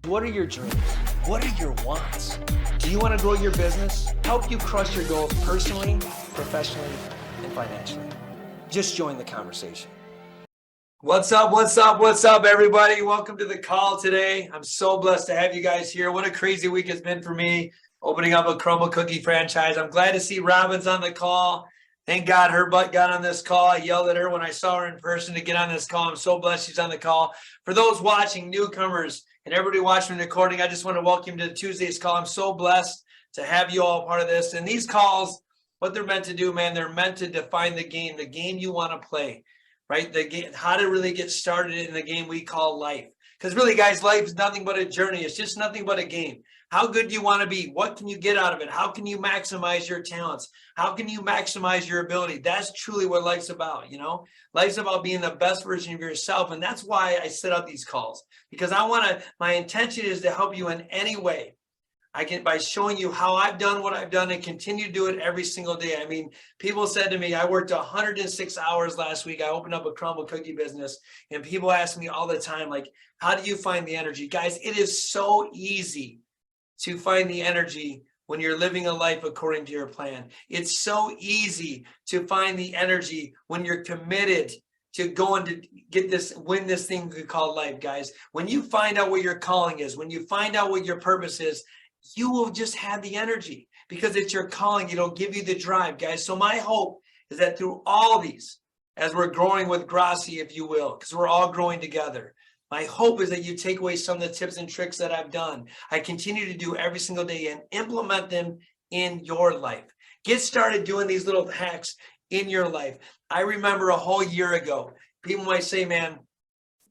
What are your dreams? What are your wants? Do you want to grow your business? Help you crush your goals personally, professionally, and financially? Just join the conversation. What's up, everybody? Welcome to the call today. I'm so blessed to have you guys here. What a crazy week it's been for me, opening up a crumble cookie franchise. I'm glad to see Robin's on the call. Thank God her butt got on this call. I yelled at her when I saw her in person to get on this call. I'm so blessed she's on the call. For those watching, newcomers, and everybody watching the recording, I just want to welcome you to Tuesday's call. I'm so blessed to have you all part of this. And these calls, what they're meant to do, man, they're meant to define the game you want to play, right? The game, how to really get started in the game we call life. Because really, guys, life is nothing but a journey. It's just nothing but a game. How good do you want to be? What can you get out of it? How can you maximize your talents? How can you maximize your ability? That's truly what life's about, you know? Life's about being the best version of yourself. And that's why I set up these calls. Because my intention is to help you in any way I can, by showing you how I've done what I've done and continue to do it every single day. I mean, people said to me, I worked 106 hours last week. I opened up a crumble cookie business, and people ask me all the time, like, how do you find the energy? Guys, it is so easy to find the energy when you're living a life according to your plan. It's so easy to find the energy when you're committed to going to win this thing we call life, guys. When you find out what your calling is, when you find out what your purpose is, you will just have the energy because it's your calling. It'll give you the drive, guys. So my hope is that through all these, as we're growing with Gracie, if you will, because we're all growing together, my hope is that you take away some of the tips and tricks that I've done. I continue to do every single day and implement them in your life. Get started doing these little hacks in your life. I remember a whole year ago, people might say, man,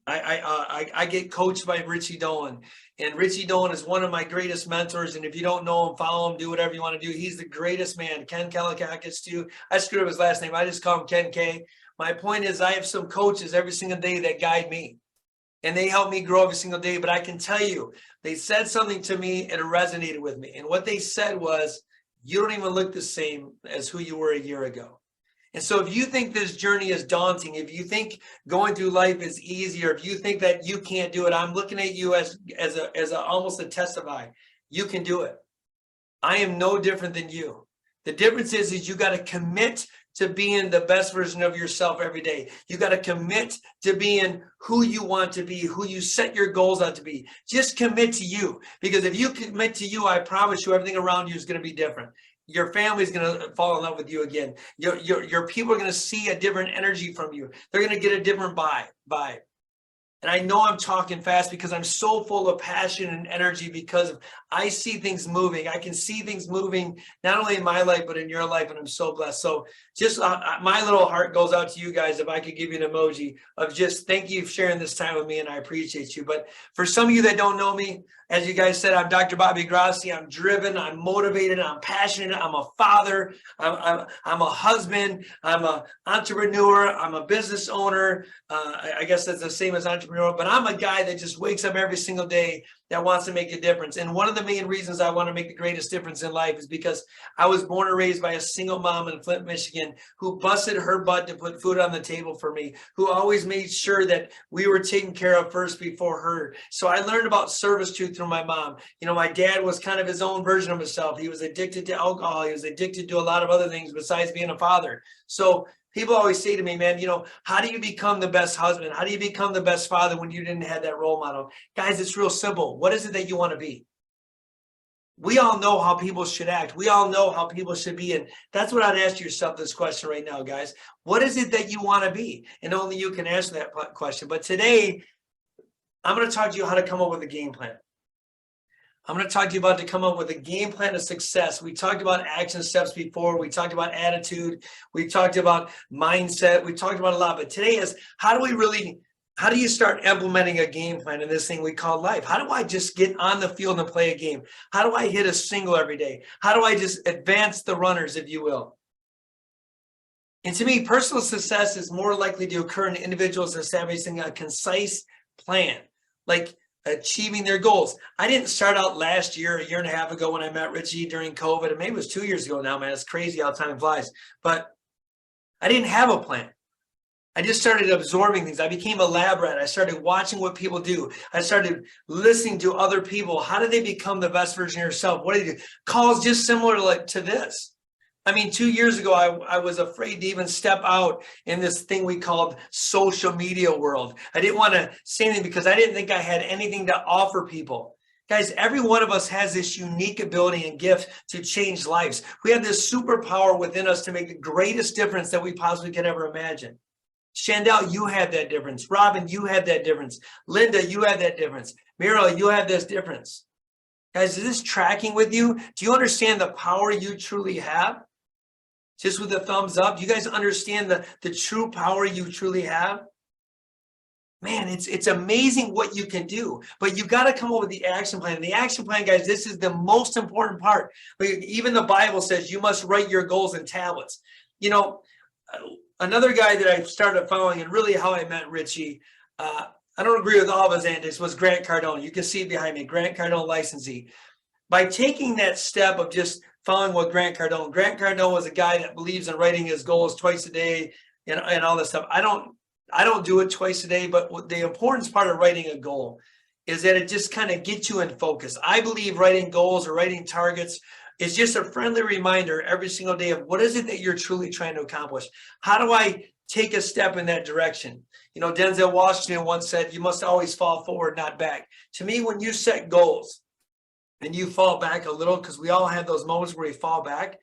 I get coached by Richie Dolan, and Richie Dolan is one of my greatest mentors. And if you don't know him, follow him, do whatever you want to do. He's the greatest man. Ken Kalikakis too. I screwed up his last name. I just call him Ken K. My point is I have some coaches every single day that guide me, and they help me grow every single day. But I can tell you, they said something to me and it resonated with me. And what they said was, you don't even look the same as who you were a year ago. And so if you think this journey is daunting, if you think going through life is easier, if you think that you can't do it, I'm looking at you as almost a testify. You can do it. I am no different than you. The difference is you got to commit to being the best version of yourself every day. You got to commit to being who you want to be, who you set your goals out to be. Just commit to you. Because if you commit to you, I promise you everything around you is going to be different. Your family's going to fall in love with you again. Your people are going to see a different energy from you. They're going to get a different vibe. And I know I'm talking fast because I'm so full of passion and energy because I see things moving. I can see things moving not only in my life, but in your life. And I'm so blessed. So just my little heart goes out to you guys. If I could give you an emoji of just thank you for sharing this time with me, and I appreciate you. But for some of you that don't know me, as you guys said, I'm Dr. Bobby Grassi. I'm driven, I'm motivated, I'm passionate, I'm a father, I'm a husband, I'm an entrepreneur, I'm a business owner. I guess that's the same as entrepreneur, but I'm a guy that just wakes up every single day that wants to make a difference. And one of the main reasons I want to make the greatest difference in life is because I was born and raised by a single mom in Flint, Michigan, who busted her butt to put food on the table for me, who always made sure that we were taken care of first before her. So I learned about servitude through my mom. You know, my dad was kind of his own version of himself. He was addicted to alcohol. He was addicted to a lot of other things besides being a father. So people always say to me, man, you know, how do you become the best husband? How do you become the best father when you didn't have that role model? Guys, it's real simple. What is it that you want to be? We all know how people should act. We all know how people should be. And that's what I'd ask yourself this question right now, guys. What is it that you want to be? And only you can answer that question. But today, I'm going to talk to you how to come up with a game plan. I'm going to talk to you about to come up with a game plan of success. We talked about action steps before. We talked about attitude. We talked about mindset. We talked about a lot. But today is how do you start implementing a game plan in this thing we call life? How do I just get on the field and play a game? How do I hit a single every day? How do I just advance the runners, if you will? And to me, personal success is more likely to occur in individuals establishing a concise plan, like achieving their goals. I didn't start out last year, a year and a half ago when I met Richie during COVID, and maybe it was 2 years ago now, man. It's crazy how time flies. But I didn't have a plan. I just started absorbing things. I became a lab rat. I started watching what people do. I started listening to other people. How do they become the best version of yourself? What do they do? Calls just similar to this. I mean, 2 years ago, I was afraid to even step out in this thing we called social media world. I didn't want to say anything because I didn't think I had anything to offer people. Guys, every one of us has this unique ability and gift to change lives. We have this superpower within us to make the greatest difference that we possibly could ever imagine. Chandel, you had that difference. Robin, you had that difference. Linda, you had that difference. Mira, you have this difference. Guys, is this tracking with you? Do you understand the power you truly have? Just with a thumbs up, do you guys understand the true power you truly have? Man, it's amazing what you can do, but you've got to come up with the action plan. And the action plan, guys, this is the most important part. Even the Bible says you must write your goals in tablets. You know, another guy that I started following, and really how I met Richie, I don't agree with all of his antics, was Grant Cardone. You can see it behind me, Grant Cardone licensee. By taking that step of just following what Grant Cardone was a guy that believes in writing his goals twice a day and all this stuff. I don't do it twice a day, but the importance part of writing a goal is that it just kind of gets you in focus. I believe writing goals or writing targets is just a friendly reminder every single day of what is it that you're truly trying to accomplish? How do I take a step in that direction? You know, Denzel Washington once said, you must always fall forward, not back. To me, when you set goals, and you fall back a little, because we all have those moments where we fall back,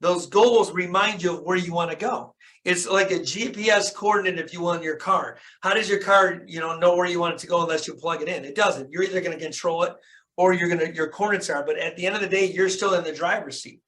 those goals remind you of where you want to go. It's like a GPS coordinate, if you will, in your car. How does your car, know where you want it to go unless you plug it in? It doesn't. You're either going to control it or your coordinates are. But at the end of the day, you're still in the driver's seat.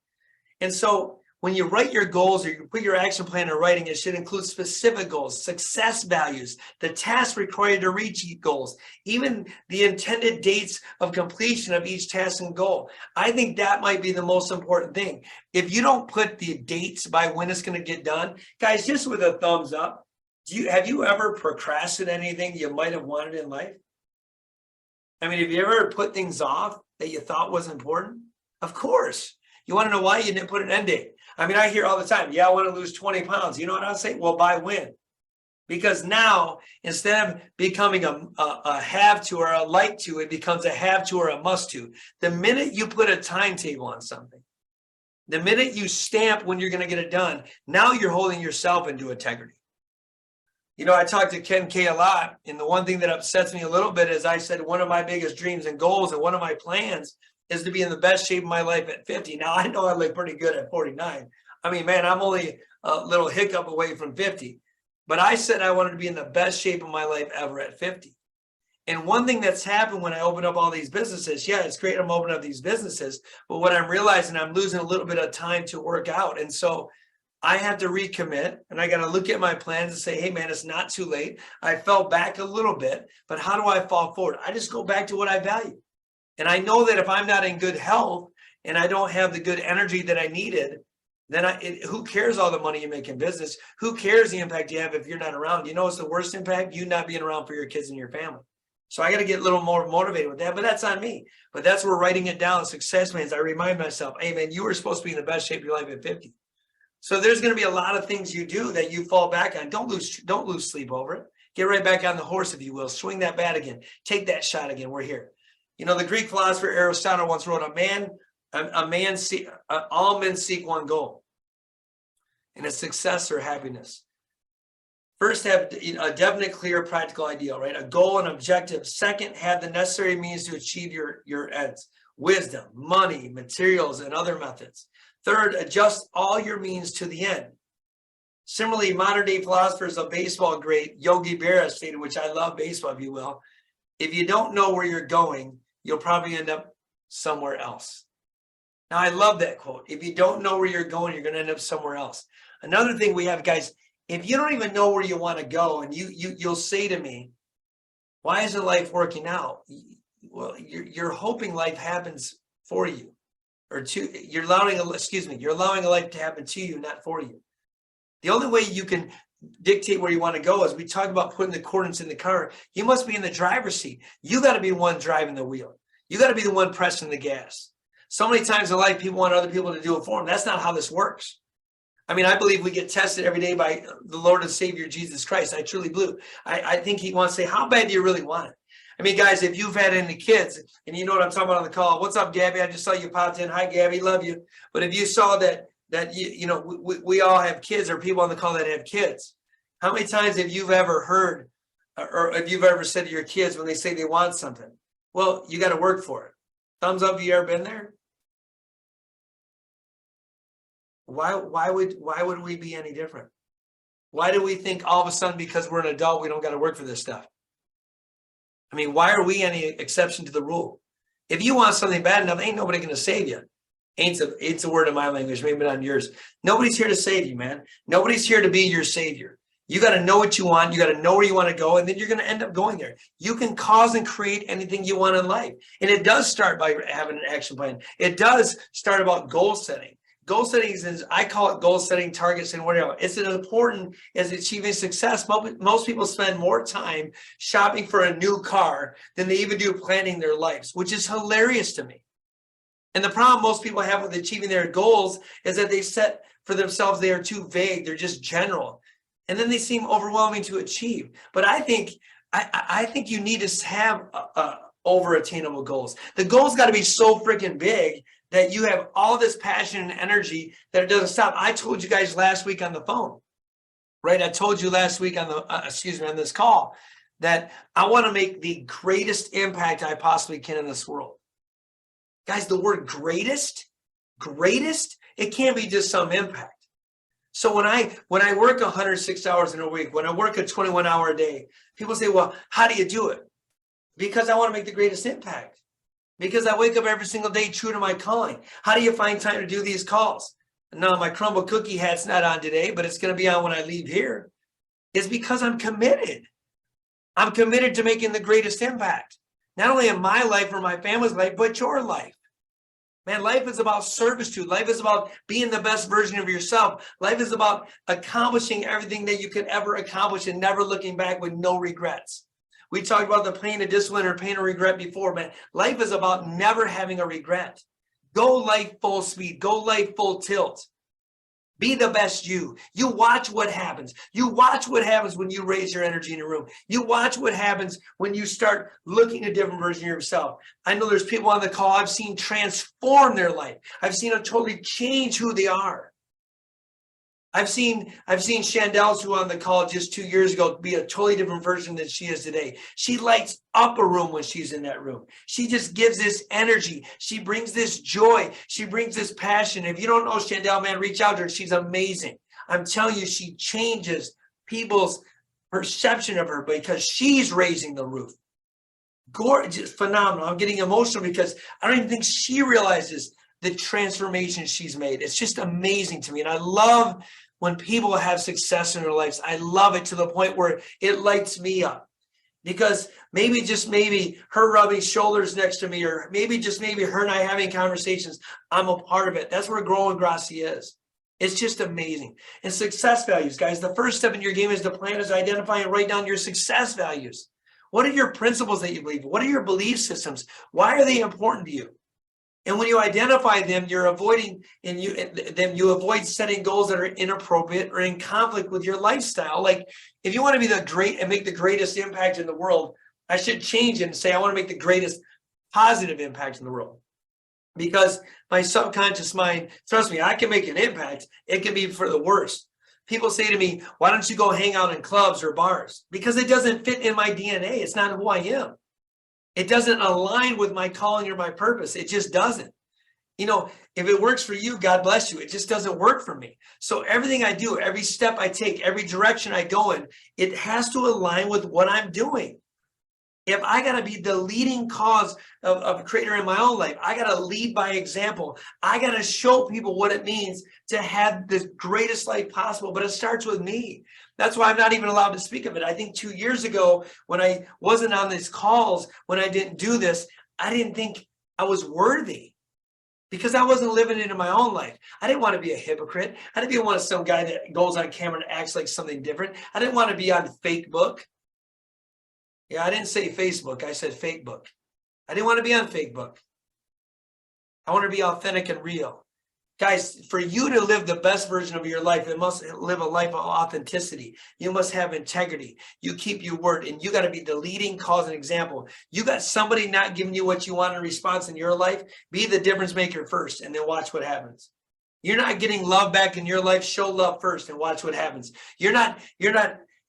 And so when you write your goals or you put your action plan in writing, it should include specific goals, success values, the tasks required to reach each goals, even the intended dates of completion of each task and goal. I think that might be the most important thing. If you don't put the dates by when it's going to get done, guys, just with a thumbs up, have you ever procrastinated anything you might have wanted in life? I mean, have you ever put things off that you thought was important? Of course. You want to know why you didn't put an end date? I mean, I hear all the time, yeah, I want to lose 20 pounds. You know what I'll say? Well, by when? Because now, instead of becoming a have to or a like to, it becomes a have to or a must to. The minute you put a timetable on something, the minute you stamp when you're going to get it done, now you're holding yourself into integrity. You know, I talked to Ken K a lot, and the one thing that upsets me a little bit is I said one of my biggest dreams and goals and one of my plans is to be in the best shape of my life at 50. Now, I know I look pretty good at 49. I mean, man, I'm only a little hiccup away from 50. But I said I wanted to be in the best shape of my life ever at 50. And one thing that's happened when I open up all these businesses, yeah, it's great I'm opening up these businesses, but what I'm realizing, I'm losing a little bit of time to work out. And so I have to recommit, and I got to look at my plans and say, hey, man, it's not too late. I fell back a little bit, but how do I fall forward? I just go back to what I value. And I know that if I'm not in good health and I don't have the good energy that I needed, then who cares all the money you make in business? Who cares the impact you have if you're not around? You know what's the worst impact? You not being around for your kids and your family. So I got to get a little more motivated with that, but that's on me. But that's where writing it down, success plans, I remind myself, hey, man, you were supposed to be in the best shape of your life at 50. So there's going to be a lot of things you do that you fall back on. Don't lose sleep over it. Get right back on the horse, if you will. Swing that bat again. Take that shot again. We're here. You know, the Greek philosopher Aristotle once wrote, all men seek one goal, and it's success or happiness. First, have a definite, clear, practical ideal, right? A goal and objective. Second, have the necessary means to achieve your ends. Wisdom, money, materials, and other methods. Third, adjust all your means to the end. Similarly, modern day philosophers of baseball great Yogi Berra stated, which I love baseball, if you will, if you don't know where you're going, you'll probably end up somewhere else. Now, I love that quote. If you don't know where you're going, you're going to end up somewhere else. Another thing we have, guys, if you don't even know where you want to go, and you'll say to me, why isn't life working out? Well, you're hoping life happens for you, or to you're allowing a life to happen to you, not for you. The only way you can dictate where you want to go is we talk about putting the coordinates in the car. You must be in the driver's seat. You got to be the one driving the wheel. You got to be the one pressing the gas. So many times in life, people want other people to do it for them. That's not how this works. I mean, I believe we get tested every day by the Lord and Savior, Jesus Christ. I truly believe. I think he wants to say, how bad do you really want it? I mean, guys, if you've had any kids, and you know what I'm talking about on the call, what's up, Gabby? I just saw you popped in. Hi, Gabby, love you. But if you saw that we all have kids, or people on the call that have kids, how many times have you ever heard, or if you've ever said to your kids when they say they want something, well, you got to work for it. Thumbs up, you ever been there? Why would we be any different? Why do we think all of a sudden because we're an adult we don't got to work for this stuff? I mean, why are we any exception to the rule? If you want something bad enough, ain't nobody going to save you. Ain't a word in my language, maybe not in yours. Nobody's here to save you, man. Nobody's here to be your savior. You got to know what you want. You got to know where you want to go, and then you're going to end up going there. You can cause and create anything you want in life. And it does start by having an action plan. It does start about goal setting. Goal setting is, I call it goal setting, target setting, whatever. It's as important as achieving success. Most people spend more time shopping for a new car than they even do planning their lives, which is hilarious to me. And the problem most people have with achieving their goals is that they set for themselves, they are too vague. They're just general. And then they seem overwhelming to achieve. But I think you need to have over attainable goals. The goals got to be so freaking big that you have all this passion and energy that it doesn't stop. I told you guys last week on the phone, right? I told you last week on the on this call that I want to make the greatest impact I possibly can in this world. Guys, the word greatest, it can't be just some impact. So when I work 106 hours in a week, when I work a 21-hour day, people say, well, how do you do it? Because I want to make the greatest impact. Because I wake up every single day true to my calling. How do you find time to do these calls? No, my crumble cookie hat's not on today, but it's going to be on when I leave here. It's because I'm committed. I'm committed to making the greatest impact. Not only in my life or my family's life, but your life. Man, life is about servitude. Life is about being the best version of yourself. Life is about accomplishing everything that you could ever accomplish and never looking back with no regrets. We talked about the pain of discipline or pain of regret before, man. Life is about never having a regret. Go life full speed. Go life full tilt. Be the best you. You watch what happens. You watch what happens when you raise your energy in a room. You watch what happens when you start looking at a different version of yourself. I know there's people on the call I've seen transform their life. I've seen them totally change who they are. I've seen Chandel's, who on the call just 2 years ago, be a totally different version than she is today. She lights up a room when she's in that room. She just gives this energy. She brings this joy. She brings this passion. If you don't know Chandel, man, reach out to her. She's amazing. I'm telling you, she changes people's perception of her because she's raising the roof. Gorgeous, phenomenal. I'm getting emotional because I don't even think she realizes the transformation she's made. It's just amazing to me. And I love when people have success in their lives. I love it to the point where it lights me up. Because maybe, just maybe, her rubbing shoulders next to me, or maybe, just maybe, her and I having conversations, I'm a part of it. That's where Growing Grassy is. It's just amazing. And success values, guys. The first step in your game is to plan, is identify and write down your success values. What are your principles that you believe in? What are your belief systems? Why are they important to you? And when you identify them, you're avoiding, and you avoid setting goals that are inappropriate or in conflict with your lifestyle. Like, if you want to be the great and make the greatest impact in the world, I should change it and say I want to make the greatest positive impact in the world. Because my subconscious mind, trust me, I can make an impact. It can be for the worst. People say to me, why don't you go hang out in clubs or bars? Because it doesn't fit in my DNA. It's not who I am. It doesn't align with my calling or my purpose. It just doesn't. You know, if it works for you, God bless you. It just doesn't work for me. So everything I do, every step I take, every direction I go in, it has to align with what I'm doing. If I got to be the leading cause of creator in my own life, I got to lead by example. I got to show people what it means to have the greatest life possible, but it starts with me. That's why I'm not even allowed to speak of it. I think 2 years ago, when I wasn't on these calls, when I didn't do this, I didn't think I was worthy because I wasn't living it in my own life. I didn't want to be a hypocrite. I didn't want some guy that goes on camera and acts like something different. I didn't want to be on Facebook. Yeah, I didn't say Facebook. I said fake book. I didn't want to be on fake book. I want to be authentic and real. Guys, for you to live the best version of your life, it must live a life of authenticity. You must have integrity. You keep your word, and you got to be the leading cause and example. You got somebody not giving you what you want in response in your life, be the difference maker first, and then watch what happens. You're not getting love back in your life, show love first and watch what happens. You're not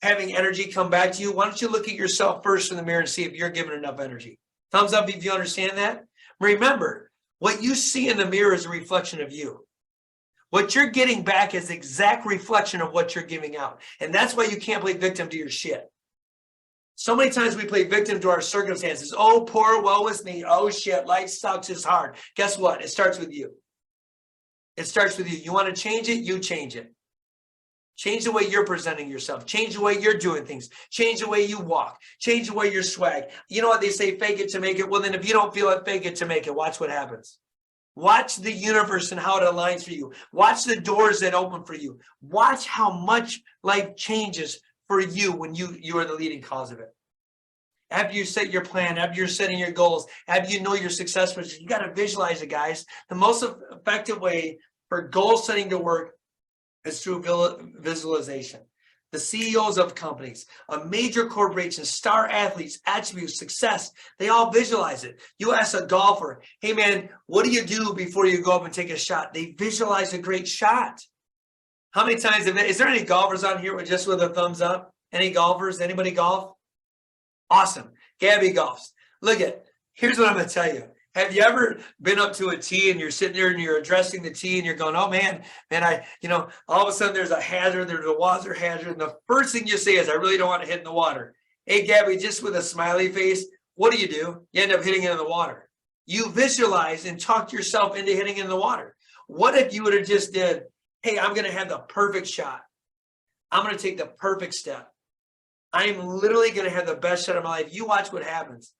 having energy come back to you. Why don't you look at yourself first in the mirror and see if you're giving enough energy? Thumbs up if you understand that. Remember, what you see in the mirror is a reflection of you. What you're getting back is exact reflection of what you're giving out. And that's why you can't play victim to your shit. So many times we play victim to our circumstances. Oh, poor, woe is me. Oh, shit, life sucks, it's hard. Guess what? It starts with you. It starts with you. You want to change it? You change it. Change the way you're presenting yourself. Change the way you're doing things. Change the way you walk. Change the way you're swag. You know what they say, fake it to make it? Well, then if you don't feel it, fake it to make it. Watch what happens. Watch the universe and how it aligns for you. Watch the doors that open for you. Watch how much life changes for you when you are the leading cause of it. After you set your plan, after you're setting your goals, after you know your success, you got to visualize it, guys. The most effective way for goal setting to work is through visualization. The CEOs of companies, major corporations, star athletes, attributes, success, they all visualize it. You ask a golfer, hey man, what do you do before you go up and take a shot? They visualize a great shot. How many times, is there any golfers on here with a thumbs up? Any golfers? Anybody golf? Awesome. Gabby golfs. Here's what I'm going to tell you. Have you ever been up to a tee and you're sitting there and you're addressing the tee and you're going, oh man, all of a sudden there's a hazard, there's a water hazard. And the first thing you say is, I really don't want to hit in the water. Hey, Gabby, just with a smiley face, what do? You end up hitting it in the water. You visualize and talk yourself into hitting it in the water. What if you would have just did, hey, I'm going to have the perfect shot. I'm going to take the perfect step. I'm literally going to have the best shot of my life. You watch what happens.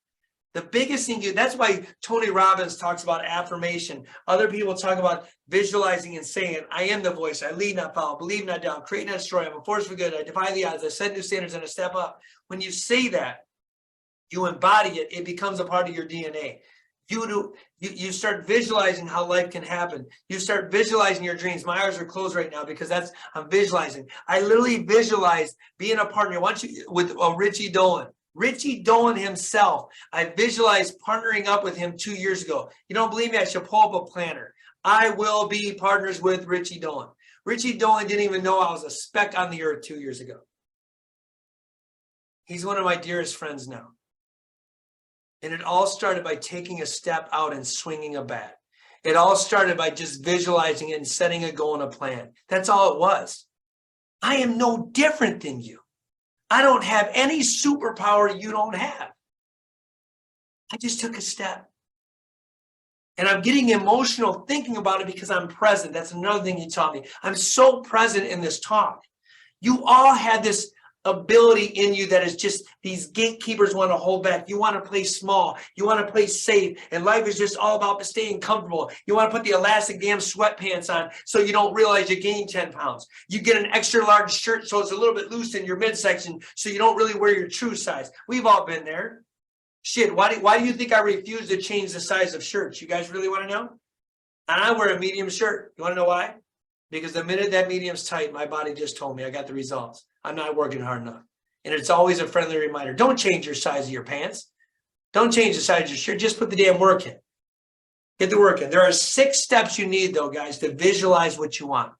The biggest thing, that's why Tony Robbins talks about affirmation. Other people talk about visualizing and saying, I am the voice. I lead, not follow, believe, not doubt, create, not destroy. I'm a force for good. I defy the odds. I set new standards and I step up. When you say that, you embody it. It becomes a part of your DNA. You start visualizing how life can happen. You start visualizing your dreams. My eyes are closed right now because I'm visualizing. I literally visualize being a partner. With Richie Dolan. Richie Dolan himself, I visualized partnering up with him 2 years ago. You don't believe me? I should pull up a planner. I will be partners with Richie Dolan. Richie Dolan didn't even know I was a speck on the earth 2 years ago. He's one of my dearest friends now. And it all started by taking a step out and swinging a bat. It all started by just visualizing it and setting a goal and a plan. That's all it was. I am no different than you. I don't have any superpower you don't have. I just took a step. And I'm getting emotional thinking about it because I'm present. That's another thing you taught me. I'm so present in this talk. You all had this ability in you that is just these gatekeepers want to hold back. You want to play small. You want to play safe. And life is just all about staying comfortable. You want to put the elastic damn sweatpants on so you don't realize you gained 10 pounds. You get an extra large shirt so it's a little bit loose in your midsection so you don't really wear your true size. We've all been there. Shit, why do you think I refuse to change the size of shirts? You guys really want to know? And I wear a medium shirt. You want to know why? Because the minute that medium's tight, my body just told me I got the results. I'm not working hard enough. And it's always a friendly reminder. Don't change your size of your pants. Don't change the size of your shirt. Just put the damn work in. Get the work in. There are 6 steps you need, though, guys, to visualize what you want.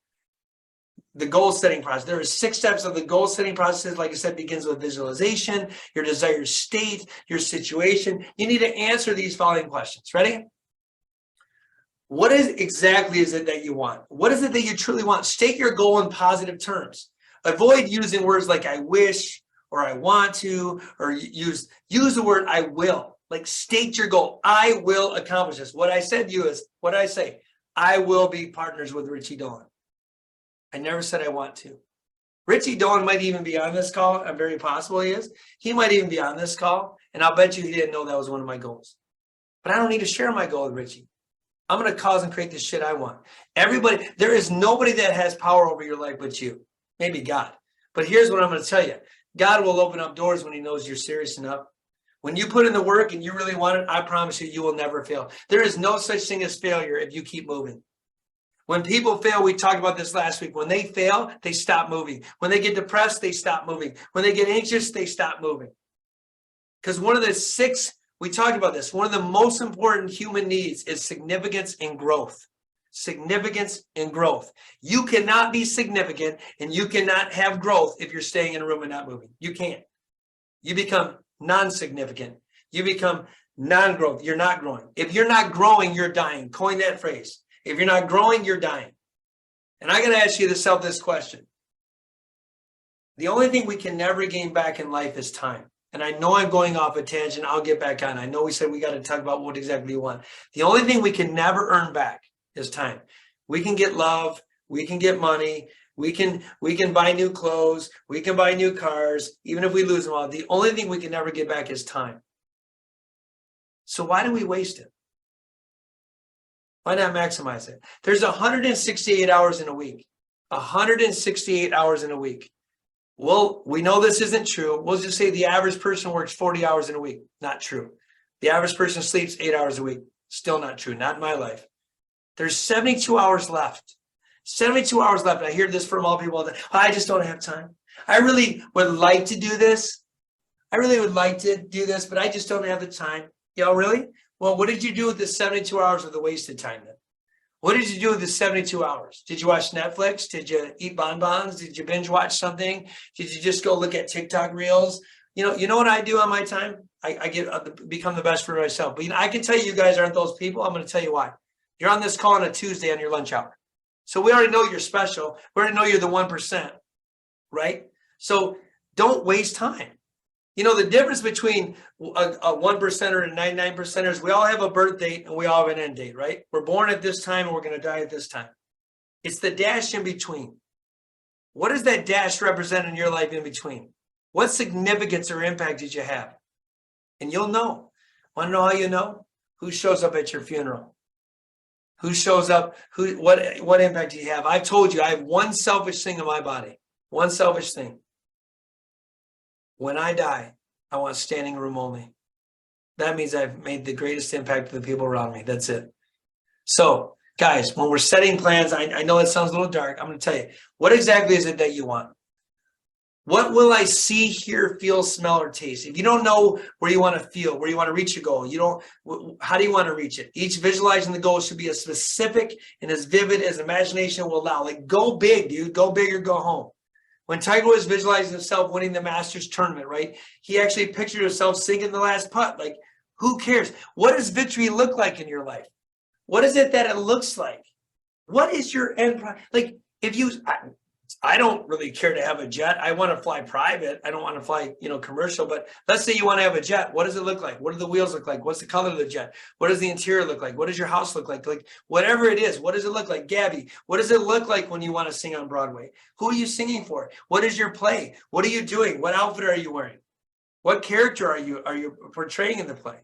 The goal setting process. There are 6 steps of the goal setting process. Like I said, begins with visualization, your desired state, your situation. You need to answer these following questions. Ready? What exactly is it that you want? What is it that you truly want? State your goal in positive terms. Avoid using words like I wish or I want to, or use the word I will. Like state your goal. I will accomplish this. What I said to you is, what did I say? I will be partners with Richie Dolan. I never said I want to. Richie Dolan might even be on this call. I'm very possible he is. He might even be on this call. And I'll bet you he didn't know that was one of my goals. But I don't need to share my goal with Richie. I'm going to cause and create the shit I want. Everybody, there is nobody that has power over your life but you. Maybe God. But here's what I'm going to tell you. God will open up doors when he knows you're serious enough. When you put in the work and you really want it, I promise you, you will never fail. There is no such thing as failure if you keep moving. When people fail, we talked about this last week. When they fail, they stop moving. When they get depressed, they stop moving. When they get anxious, they stop moving. Because one of the 6, we talked about this, one of the most important human needs is significance and growth. Significance and growth. You cannot be significant and you cannot have growth if you're staying in a room and not moving. You can't. You become non-significant. You become non-growth. You're not growing. If you're not growing, you're dying. Coin that phrase. If you're not growing, you're dying. And I'm going to ask you this question. The only thing we can never gain back in life is time. And I know I'm going off a tangent. I'll get back on. I know we said we got to talk about what exactly you want. The only thing we can never earn back is time. We can get love. We can get money. We can buy new clothes. We can buy new cars, even if we lose them all. The only thing we can never get back is time. So why do we waste it? Why not maximize it? There's 168 hours in a week. 168 hours in a week. Well, we know this isn't true. We'll just say the average person works 40 hours in a week. Not true. The average person sleeps 8 hours a week. Still not true. Not in my life. There's 72 hours left. 72 hours left. I hear this from all people all the time. I just don't have time. I really would like to do this. I really would like to do this, but I just don't have the time. Yo, really? Well, what did you do with the 72 hours of the wasted time then? What did you do with the 72 hours? Did you watch Netflix? Did you eat bonbons? Did you binge watch something? Did you just go look at TikTok reels? You know what I do on my time? I become the best for myself. But I can tell you guys aren't those people. I'm going to tell you why. You're on this call on a Tuesday on your lunch hour. So we already know you're special. We already know you're the 1%, right? So don't waste time. You know, the difference between a 1%er and 99%ers, we all have a birth date and we all have an end date, right? We're born at this time and we're going to die at this time. It's the dash in between. What does that dash represent in your life in between? What significance or impact did you have? And you'll know. Want to know how you know? Who shows up at your funeral? Who shows up? What impact do you have? I've told you I have one selfish thing in my body. One selfish thing. When I die, I want standing room only. That means I've made the greatest impact to the people around me. That's it. So, guys, when we're setting plans, I know it sounds a little dark. I'm going to tell you, what exactly is it that you want? What will I see, hear, feel, smell, or taste? If you don't know where you want to feel, where you want to reach your goal, how do you want to reach it? Each visualizing the goal should be as specific and as vivid as imagination will allow. Like, go big, dude. Go big or go home. When Tiger was visualizing himself winning the Masters tournament, right? He actually pictured himself sinking the last putt. Like, who cares? What does victory look like in your life? What is it that it looks like? What is your end product? Like, if you, I don't really care to have a jet. I want to fly private. I don't want to fly, commercial. But let's say you want to have a jet. What does it look like? What do the wheels look like? What's the color of the jet? What does the interior look like? What does your house look like? Like, whatever it is, what does it look like? Gabby, what does it look like when you want to sing on Broadway? Who are you singing for? What is your play? What are you doing? What outfit are you wearing? What character are you portraying in the play?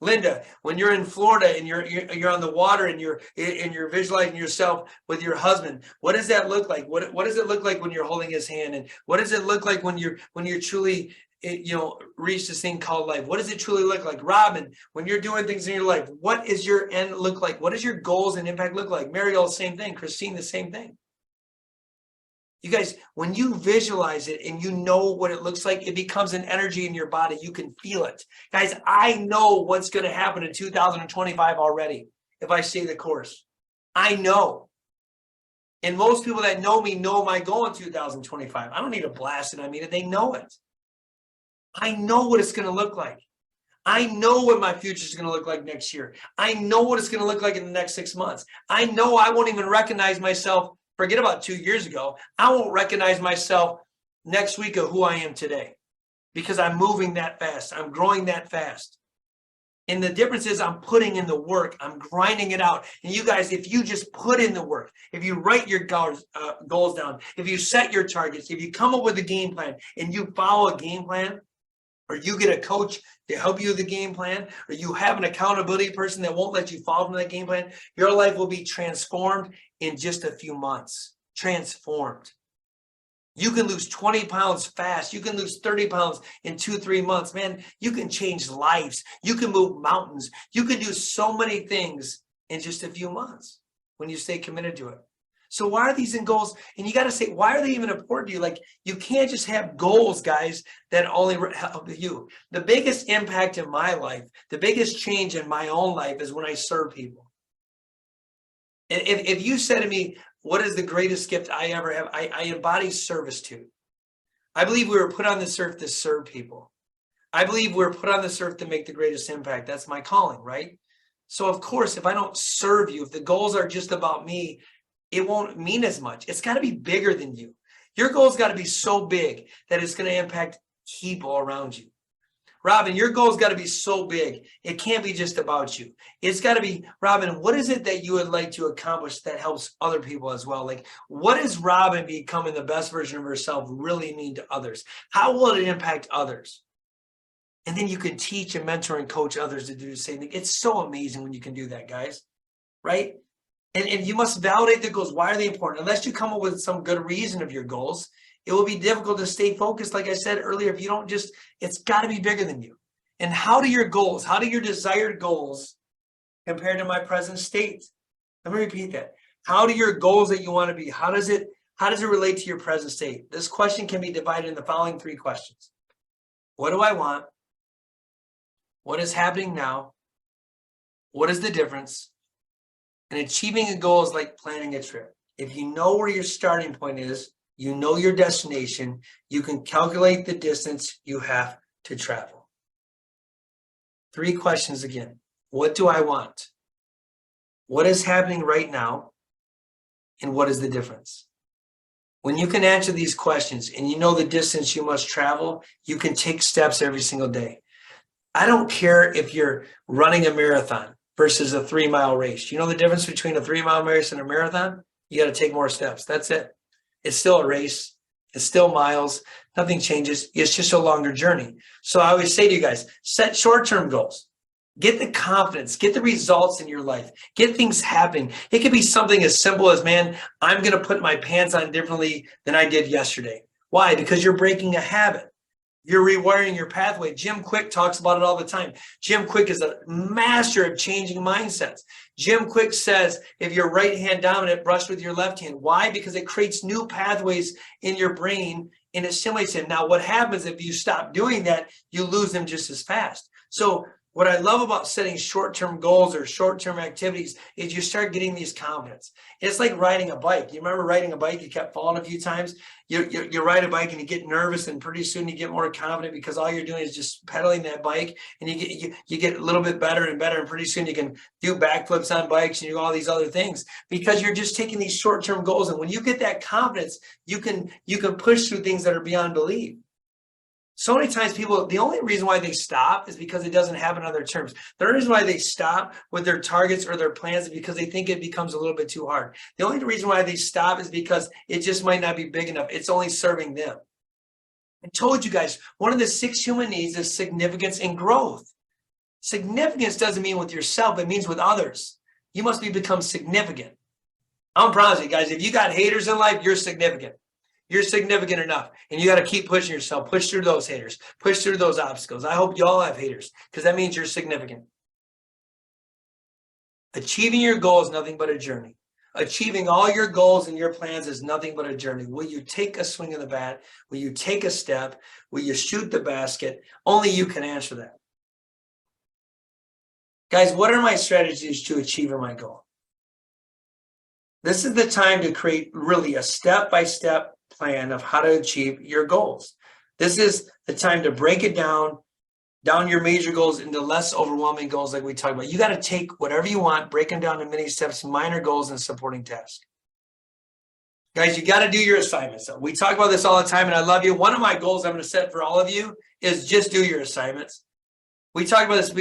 Linda, when you're in Florida and you're on the water and you're visualizing yourself with your husband, what does that look like? What does it look like when you're holding his hand? And what does it look like when you're truly reach this thing called life? What does it truly look like? Robin, when you're doing things in your life, what is your end look like? What does your goals and impact look like? Mariel, same thing. Christine, the same thing. You guys, when you visualize it and you know what it looks like, it becomes an energy in your body. You can feel it. Guys, I know what's going to happen in 2025 already if I stay the course. I know. And most people that know me know my goal in 2025. I don't need to blast it. I mean, they know it. I know what it's going to look like. I know what my future is going to look like next year. I know what it's going to look like in the next 6 months. I know I won't even recognize myself. Forget about 2 years ago. I won't recognize myself next week of who I am today because I'm moving that fast. I'm growing that fast. And the difference is I'm putting in the work. I'm grinding it out. And you guys, if you just put in the work, if you write your goals down, if you set your targets, if you come up with a game plan and you follow a game plan, or you get a coach to help you with the game plan, or you have an accountability person that won't let you fall from that game plan, your life will be transformed in just a few months. Transformed. You can lose 20 pounds fast. You can lose 30 pounds in 2-3 months. Man, you can change lives. You can move mountains. You can do so many things in just a few months when you stay committed to it. So why are these in goals? And you got to say, why are they even important to you? Like, you can't just have goals, guys, that only help you. The biggest impact in my life, the biggest change in my own life is when I serve people. And if you said to me, what is the greatest gift I ever have? I embody servitude. I believe we were put on this earth to serve people. I believe we're put on this earth to make the greatest impact. That's my calling, right? So of course, if I don't serve you, if the goals are just about me, it won't mean as much. It's got to be bigger than you. Your goals got to be so big that it's going to impact people around you. Robin, your goals got to be so big. It can't be just about you. It's got to be, Robin, what is it that you would like to accomplish that helps other people as well? Like, what does Robin becoming the best version of herself really mean to others? How will it impact others? And then you can teach and mentor and coach others to do the same thing. It's so amazing when you can do that, guys, right? And you must validate the goals. Why are they important? Unless you come up with some good reason of your goals, it will be difficult to stay focused. Like I said earlier, if you don't just, it's got to be bigger than you. And how do your goals, how do your desired goals compare to my present state? Let me repeat that. How do your goals that you want to be, how does it relate to your present state? This question can be divided in the following 3 questions. What do I want? What is happening now? What is the difference? And achieving a goal is like planning a trip. If you know where your starting point is, you know your destination, you can calculate the distance you have to travel. 3 questions again. What do I want? What is happening right now? And what is the difference? When you can answer these questions and you know the distance you must travel, you can take steps every single day. I don't care if you're running a marathon versus a 3-mile race. You know the difference between a 3-mile race and a marathon? You got to take more steps. That's it. It's still a race. It's still miles. Nothing changes. It's just a longer journey. So I always say to you guys, set short-term goals. Get the confidence, get the results in your life, get things happening. It could be something as simple as, man, I'm going to put my pants on differently than I did yesterday. Why? Because you're breaking a habit. You're rewiring your pathway. Jim Quick talks about it all the time. Jim Quick is a master of changing mindsets. Jim Quick says, if you're right hand dominant, brush with your left hand. Why? Because it creates new pathways in your brain and it stimulates it. Now, what happens if you stop doing that, you lose them just as fast. So what I love about setting short-term goals or short-term activities is you start getting these confidence. It's like riding a bike. You remember riding a bike? You kept falling a few times. You ride a bike and you get nervous, and pretty soon you get more confident because all you're doing is just pedaling that bike, and you get a little bit better and better, and pretty soon you can do backflips on bikes and do all these other things because you're just taking these short-term goals. And when you get that confidence, you can push through things that are beyond belief. So many times people, the only reason why they stop is because it doesn't happen on their terms. The only reason why they stop with their targets or their plans is because they think it becomes a little bit too hard. The only reason why they stop is because it just might not be big enough. It's only serving them. I told you guys, one of the 6 human needs is significance and growth. Significance doesn't mean with yourself, it means with others. You must become significant. I'm promising you guys, if you got haters in life, you're significant. You're significant enough, and you got to keep pushing yourself. Push through those haters. Push through those obstacles. I hope you all have haters because that means you're significant. Achieving your goal is nothing but a journey. Achieving all your goals and your plans is nothing but a journey. Will you take a swing of the bat? Will you take a step? Will you shoot the basket? Only you can answer that. Guys, what are my strategies to achieving my goal? This is the time to create really a step-by-step plan of how to achieve your goals. This is the time to break it down your major goals into less overwhelming goals like we talked about. You got to take whatever you want, break them down to many steps, minor goals, and supporting tasks. Guys, you got to do your assignments. So we talk about this all the time, and I love you. One of my goals I'm going to set for all of you is just do your assignments. We talk about this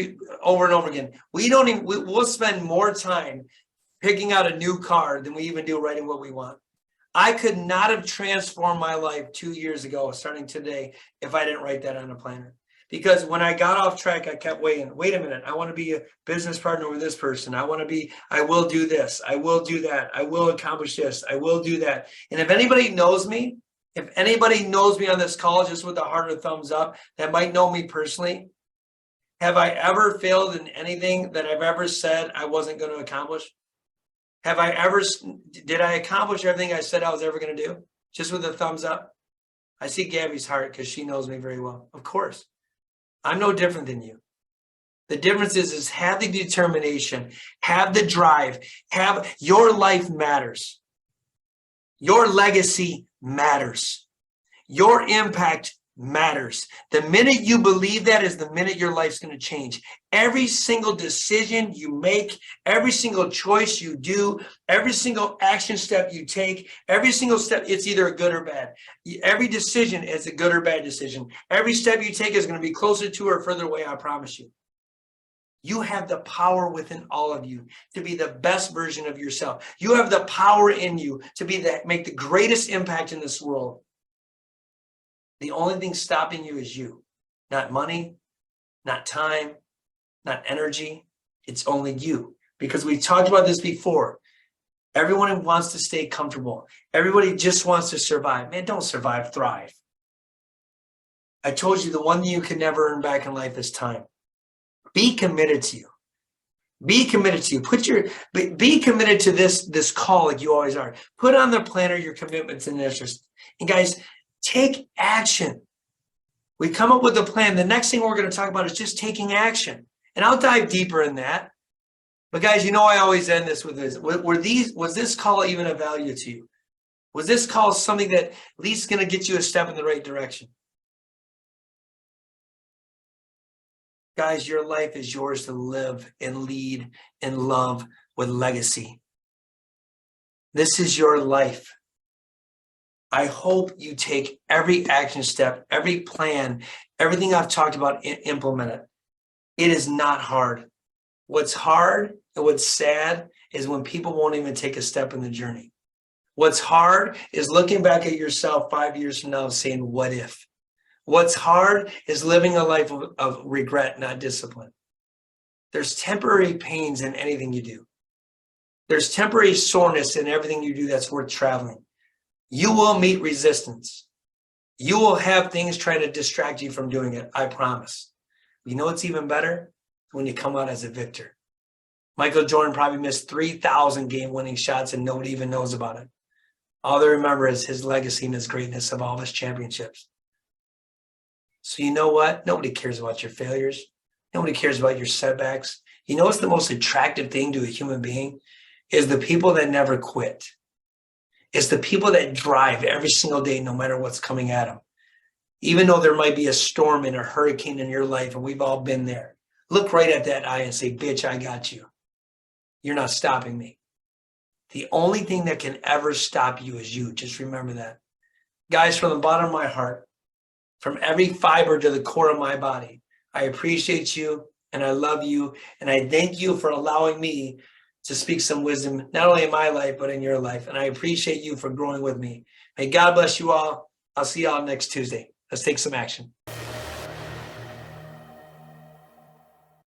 over and over again. We'll spend more time picking out a new car than we even do writing what we want. I could not have transformed my life 2 years ago, starting today, if I didn't write that on a planner. Because when I got off track, I kept waiting. Wait a minute. I want to be a business partner with this person. I will do this. I will do that. I will accomplish this. I will do that. And if anybody knows me on this call, just with a heart or thumbs up, that might know me personally, have I ever failed in anything that I've ever said I wasn't going to accomplish? Did I accomplish everything I said I was ever going to do? Just with a thumbs up? I see Gabby's heart because she knows me very well. Of course. I'm no different than you. The difference is have the determination, have the drive, have your life matters. Your legacy matters. Your impact matters. The minute you believe that is the minute your life's going to change. Every single decision you make, every single choice you do, every single action step you take, every single step, it's either a good or bad. Every decision is a good or bad decision. Every step you take is going to be closer to or further away, I promise you. You have the power within all of you to be the best version of yourself. You have the power in you to make the greatest impact in this world. The only thing stopping you is you. Not money, not time, not energy. It's only you. Because we talked about this before. Everyone wants to stay comfortable. Everybody just wants to survive. Man, don't survive, thrive. I told you the one thing you can never earn back in life is time. Be committed to you. Be committed to you. Be committed to this call like you always are. Put on the planner your commitments and interests. And guys, take action. We come up with a plan. The next thing we're going to talk about is just taking action. And I'll dive deeper in that. But guys, you know I always end this with this. Was this call even of value to you? Was this call something that at least going to get you a step in the right direction? Guys, your life is yours to live and lead and love with legacy. This is your life. I hope you take every action step, every plan, everything I've talked about, and implement it. It is not hard. What's hard and what's sad is when people won't even take a step in the journey. What's hard is looking back at yourself 5 years from now saying, what if? What's hard is living a life of regret, not discipline. There's temporary pains in anything you do. There's temporary soreness in everything you do that's worth traveling. You will meet resistance. You will have things trying to distract you from doing it, I promise. You know what's even better? When you come out as a victor. Michael Jordan probably missed 3,000 game-winning shots and nobody even knows about it. All they remember is his legacy and his greatness of all of his championships. So you know what? Nobody cares about your failures. Nobody cares about your setbacks. You know what's the most attractive thing to a human being? Is the people that never quit. It's the people that drive every single day no matter what's coming at them. Even though there might be a storm and a hurricane in your life, and we've all been there. Look right at that eye and say, bitch, I got you. You're not stopping me. The only thing that can ever stop you is you. Just remember that. Guys, from the bottom of my heart, from every fiber to the core of my body, I appreciate you and I love you. And I thank you for allowing me to speak some wisdom, not only in my life, but in your life. And I appreciate you for growing with me. May God bless you all. I'll see y'all next Tuesday. Let's take some action.